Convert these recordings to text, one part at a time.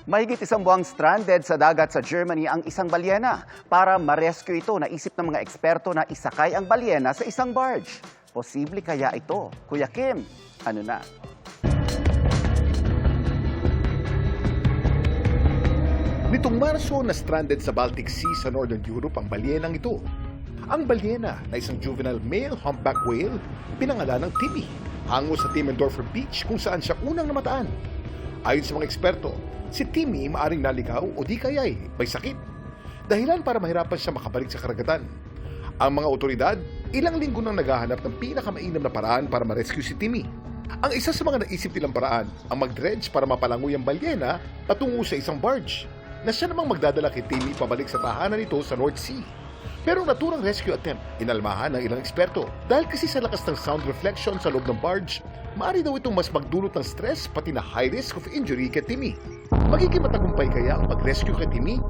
Mahigit isang buwang stranded sa dagat sa Germany ang isang balyena. Para ma-rescue ito, naisip ng mga eksperto na isakay ang balyena sa isang barge. Posible kaya ito? Kuya Kim, ano na? Nitong Marso na stranded sa Baltic Sea sa Northern Europe ang balyenang ito. Ang balyena na isang juvenile male humpback whale, pinangalan ng Timmy, hango sa Timmendorfer Beach kung saan siya unang namataan. Ayon sa mga eksperto, si Timmy maaring naligaw o di kaya'y may sakit. Dahilan para mahirapan siya makabalik sa karagatan. Ang mga otoridad, ilang linggo nang naghahanap ng pinakamainam na paraan para ma-rescue si Timmy. Ang isa sa mga naisip nilang paraan, ang mag-dredge para mapalangoy ang balyena patungo sa isang barge, na siya namang magdadala kay Timmy pabalik sa tahanan nito sa North Sea. Pero ang naturang rescue attempt, inalmahan ng ilang eksperto. Dahil kasi sa lakas ng sound reflection sa loob ng barge, maaari daw itong mas magdulot ng stress pati na high risk of injury kay Timmy. Magiging matagumpay kaya ang mag-rescue kay Timmy?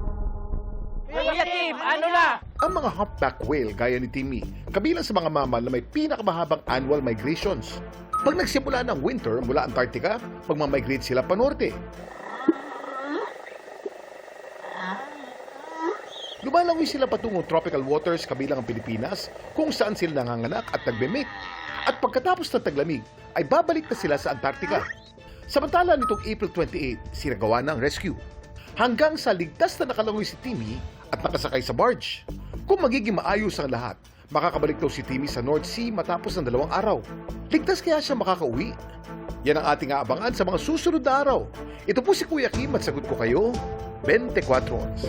Kuya Kim, ano na? Ang mga humpback whale gaya ni Timmy, kabilang sa mga mammal na may pinakamahabang annual migrations. Pag nagsimula ng winter mula Antarctica, magmamigrate sila pa norte. Lumalangoy sila patungong tropical waters kabilang ang Pilipinas kung saan sila nanganganak at nagbe-mate. At pagkatapos ng taglamig ay babalik na sila sa Antarctica. Samantala nitong April 28, sinagawa ng rescue. Hanggang sa ligtas na nakalangoy si Timmy at nakasakay sa barge. Kung magiging maayos ang lahat, makakabalik daw si Timmy sa North Sea matapos ng 2 araw. Ligtas kaya siya makakauwi? Yan ang ating aabangan sa mga susunod na araw. Ito po si Kuya Kim at sagot ko kayo, 24 oras.